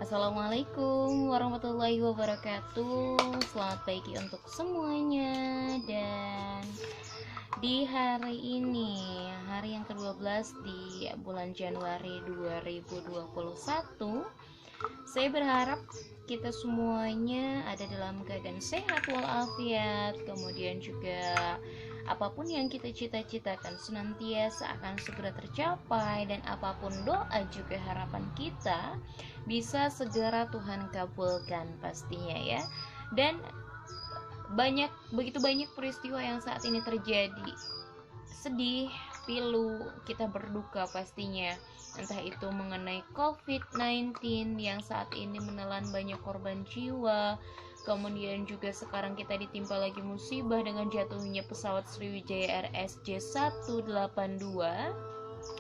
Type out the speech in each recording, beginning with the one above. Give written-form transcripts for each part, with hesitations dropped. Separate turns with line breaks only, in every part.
Assalamualaikum warahmatullahi wabarakatuh. Selamat pagi untuk semuanya. Dan di hari ini, hari yang ke-12 di bulan Januari 2021, saya berharap kita semuanya ada dalam keadaan sehat walafiat. Kemudian juga apapun yang kita cita-citakan senantiasa akan segera tercapai, dan apapun doa juga harapan kita bisa segera Tuhan kabulkan pastinya ya. Dan begitu banyak peristiwa yang saat ini terjadi, sedih, pilu, kita berduka pastinya. Entah itu mengenai COVID-19 yang saat ini menelan banyak korban jiwa. Kemudian juga sekarang kita ditimpa lagi musibah dengan jatuhnya pesawat Sriwijaya RSJ 182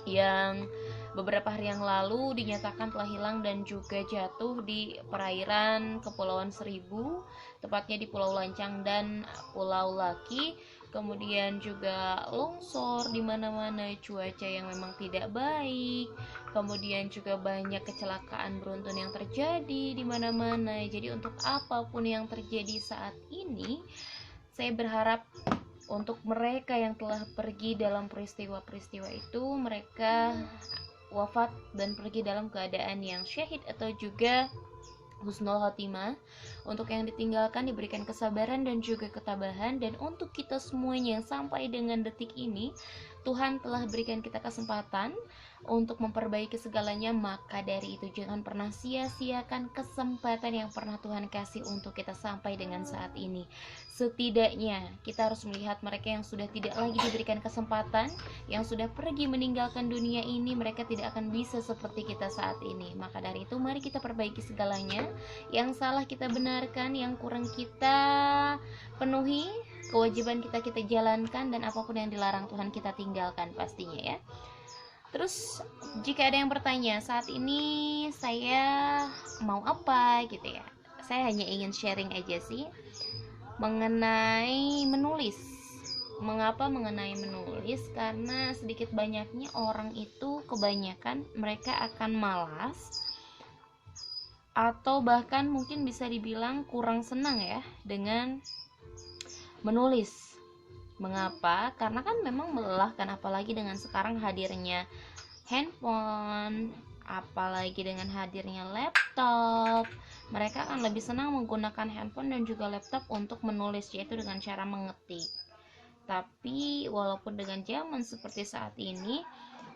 yang beberapa hari yang lalu dinyatakan telah hilang dan juga jatuh di perairan Kepulauan Seribu, tepatnya di Pulau Lancang dan Pulau Laki. Kemudian juga longsor di mana-mana, cuaca yang memang tidak baik. Kemudian juga banyak kecelakaan beruntun yang terjadi di mana-mana. Jadi untuk apapun yang terjadi saat ini, saya berharap untuk mereka yang telah pergi dalam peristiwa-peristiwa itu, mereka wafat dan pergi dalam keadaan yang syahid atau juga husnul khotimah. Untuk yang ditinggalkan diberikan kesabaran dan juga ketabahan. Dan untuk kita semuanya yang sampai dengan detik ini, Tuhan telah berikan kita kesempatan untuk memperbaiki segalanya. Maka dari itu jangan pernah sia-siakan kesempatan yang pernah Tuhan kasih untuk kita sampai dengan saat ini. Setidaknya kita harus melihat mereka yang sudah tidak lagi diberikan kesempatan, yang sudah pergi meninggalkan dunia ini, mereka tidak akan bisa seperti kita saat ini. Maka dari itu mari kita perbaiki segalanya. Yang salah kita benarkan, yang kurang kita penuhi, kewajiban kita jalankan, dan apapun yang dilarang Tuhan kita tinggalkan pastinya ya. Terus jika ada yang bertanya saat ini saya mau apa gitu ya, saya hanya ingin sharing aja sih mengenai menulis. Mengapa mengenai menulis? Karena sedikit banyaknya orang itu kebanyakan mereka akan malas, atau bahkan mungkin bisa dibilang kurang senang ya dengan menulis. Mengapa? Karena kan memang melelahkan, apalagi dengan sekarang hadirnya handphone, apalagi dengan hadirnya laptop. Mereka akan lebih senang menggunakan handphone dan juga laptop untuk menulis, yaitu dengan cara mengetik. Tapi walaupun dengan zaman seperti saat ini,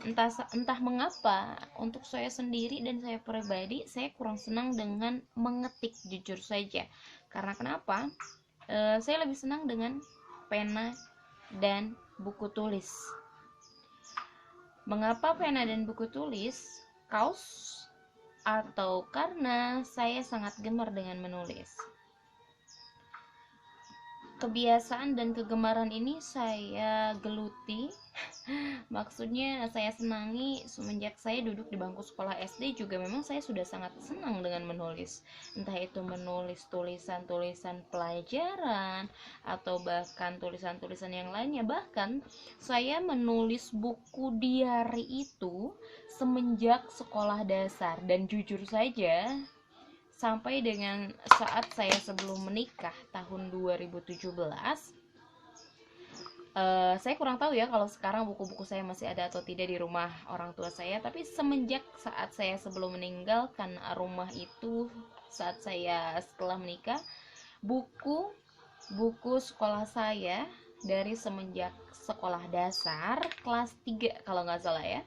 entah mengapa untuk saya sendiri dan saya pribadi, saya kurang senang dengan mengetik, jujur saja. Karena kenapa? Saya lebih senang dengan pena dan buku tulis. Mengapa pena dan buku tulis? Kaos atau karena saya sangat gemar dengan menulis. Kebiasaan dan kegemaran ini saya geluti. Maksudnya saya senangi semenjak saya duduk di bangku sekolah SD juga memang saya sudah sangat senang dengan menulis. Entah itu menulis tulisan-tulisan pelajaran atau bahkan tulisan-tulisan yang lainnya. Bahkan saya menulis buku diari itu semenjak sekolah dasar. Dan jujur saja sampai dengan saat saya sebelum menikah tahun 2017, saya kurang tahu ya kalau sekarang buku-buku saya masih ada atau tidak di rumah orang tua saya. Tapi semenjak saat saya sebelum meninggalkan rumah itu, saat saya setelah menikah, buku sekolah saya dari semenjak sekolah dasar kelas 3 kalau nggak salah ya,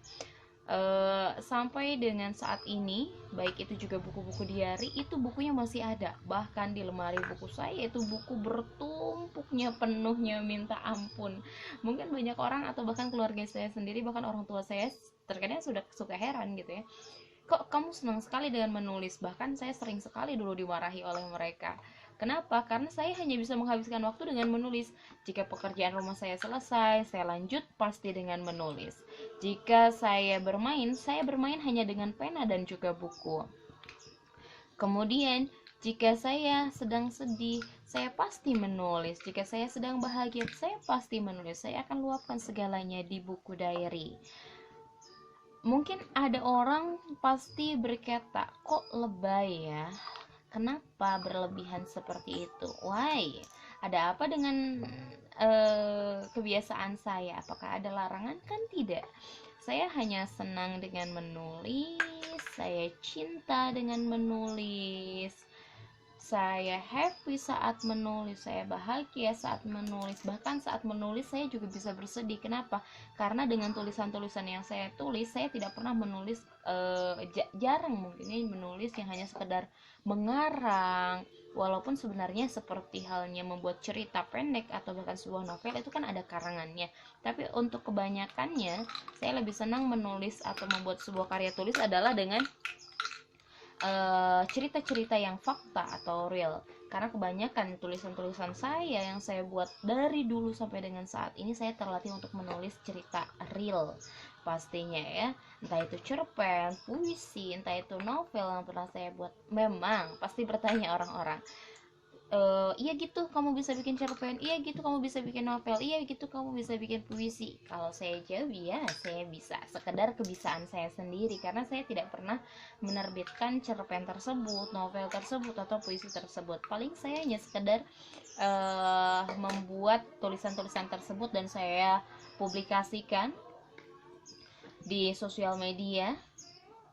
sampai dengan saat ini, baik itu juga buku-buku diari, itu bukunya masih ada. Bahkan di lemari buku saya itu buku bertumpuknya penuhnya minta ampun. Mungkin banyak orang atau bahkan keluarga saya sendiri, bahkan orang tua saya terkadang sudah suka heran gitu ya, kok kamu senang sekali dengan menulis. Bahkan saya sering sekali dulu dimarahi oleh mereka. Kenapa? Karena saya hanya bisa menghabiskan waktu dengan menulis. Jika pekerjaan rumah saya selesai, saya lanjut pasti dengan menulis. Jika saya bermain hanya dengan pena dan juga buku. Kemudian jika saya sedang sedih, saya pasti menulis. Jika saya sedang bahagia, saya pasti menulis. Saya akan luapkan segalanya di buku diary. Mungkin ada orang pasti berkata, kok lebay ya, kenapa berlebihan seperti itu, why, ada apa dengan kebiasaan saya, apakah ada larangan? Kan tidak, saya hanya senang dengan menulis, saya cinta dengan menulis, saya happy saat menulis, saya bahagia saat menulis. Bahkan saat menulis saya juga bisa bersedih. Kenapa? Karena dengan tulisan-tulisan yang saya tulis, saya tidak pernah menulis, jarang mungkin ya menulis yang hanya sekedar mengarang. Walaupun sebenarnya seperti halnya membuat cerita pendek atau bahkan sebuah novel itu kan ada karangannya. Tapi untuk kebanyakannya, saya lebih senang menulis atau membuat sebuah karya tulis adalah dengan cerita-cerita yang fakta atau real. Karena kebanyakan tulisan-tulisan saya yang saya buat dari dulu sampai dengan saat ini, saya terlatih untuk menulis cerita real pastinya ya, entah itu cerpen, puisi, entah itu novel yang pernah saya buat. Memang pasti bertanya orang-orang, iya gitu kamu bisa bikin cerpen, iya gitu kamu bisa bikin novel, iya gitu kamu bisa bikin puisi. Kalau saya jawab, ya saya bisa, sekedar kebisaan saya sendiri, karena saya tidak pernah menerbitkan cerpen tersebut, novel tersebut, atau puisi tersebut. Paling saya hanya sekedar membuat tulisan-tulisan tersebut dan saya publikasikan di sosial media,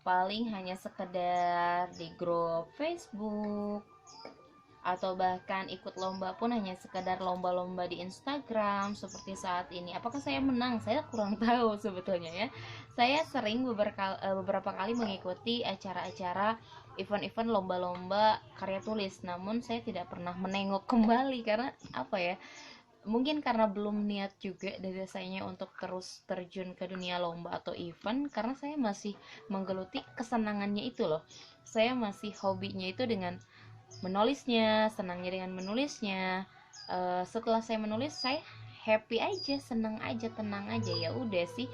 paling hanya sekedar di grup Facebook, atau bahkan ikut lomba pun hanya sekedar lomba-lomba di Instagram seperti saat ini. Apakah saya menang? Saya kurang tahu sebetulnya ya. Saya sering beberapa kali mengikuti acara-acara event-event lomba-lomba karya tulis, namun saya tidak pernah menengok kembali karena apa ya? Mungkin karena belum niat juga dari saya untuk terus terjun ke dunia lomba atau event, karena saya masih menggeluti kesenangannya itu loh. Saya masih hobinya itu dengan menulisnya, senangnya dengan menulisnya. Setelah saya menulis, saya happy aja, senang aja, tenang aja. Ya udah sih,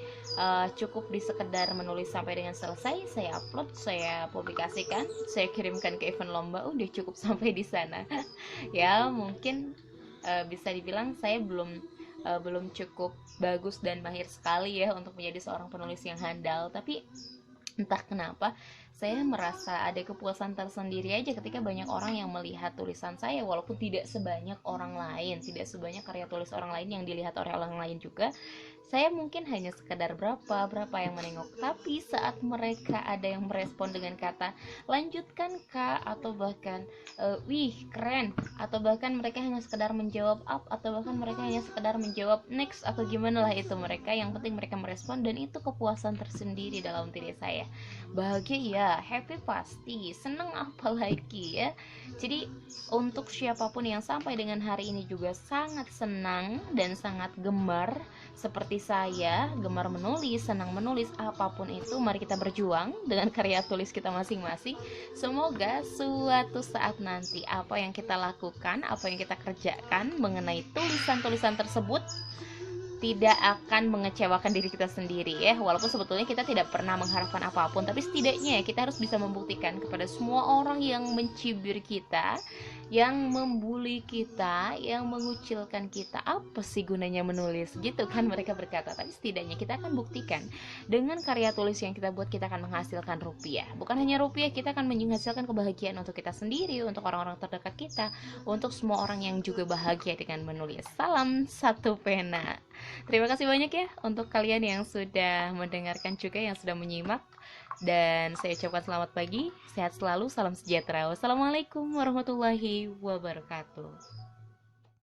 cukup di sekedar menulis sampai dengan selesai, saya upload, saya publikasikan, saya kirimkan ke event lomba, udah cukup sampai di sana. Ya mungkin bisa dibilang saya belum cukup bagus dan mahir sekali ya untuk menjadi seorang penulis yang handal, tapi entah kenapa saya merasa ada kepuasan tersendiri aja ketika banyak orang yang melihat tulisan saya, walaupun tidak sebanyak orang lain, tidak sebanyak karya tulis orang lain yang dilihat oleh orang lain juga. Saya mungkin hanya sekedar berapa yang menengok, tapi saat mereka ada yang merespon dengan kata lanjutkan kak, atau bahkan wih keren, atau bahkan mereka hanya sekedar menjawab up, atau bahkan mereka hanya sekedar menjawab next atau gimana lah itu mereka, yang penting mereka merespon, dan itu kepuasan tersendiri dalam diri saya. Bahagia ya, happy pasti, seneng apalagi ya. Jadi untuk siapapun yang sampai dengan hari ini juga sangat senang dan sangat gemar seperti saya, gemar menulis, senang menulis, apapun itu, mari kita berjuang dengan karya tulis kita masing-masing. Semoga suatu saat nanti apa yang kita lakukan, apa yang kita kerjakan mengenai tulisan-tulisan tersebut tidak akan mengecewakan diri kita sendiri ya. Walaupun sebetulnya kita tidak pernah mengharapkan apapun, tapi setidaknya kita harus bisa membuktikan kepada semua orang yang mencibir kita, yang membuli kita, yang mengucilkan kita, apa sih gunanya menulis gitu kan mereka berkata. Tapi setidaknya kita akan buktikan dengan karya tulis yang kita buat, kita akan menghasilkan rupiah. Bukan hanya rupiah, kita akan menghasilkan kebahagiaan untuk kita sendiri, untuk orang-orang terdekat kita, untuk semua orang yang juga bahagia dengan menulis. Salam satu pena. Terima kasih banyak ya untuk kalian yang sudah mendengarkan juga, yang sudah menyimak. Dan saya ucapkan selamat pagi, sehat selalu, salam sejahtera. Wassalamualaikum warahmatullahi wabarakatuh.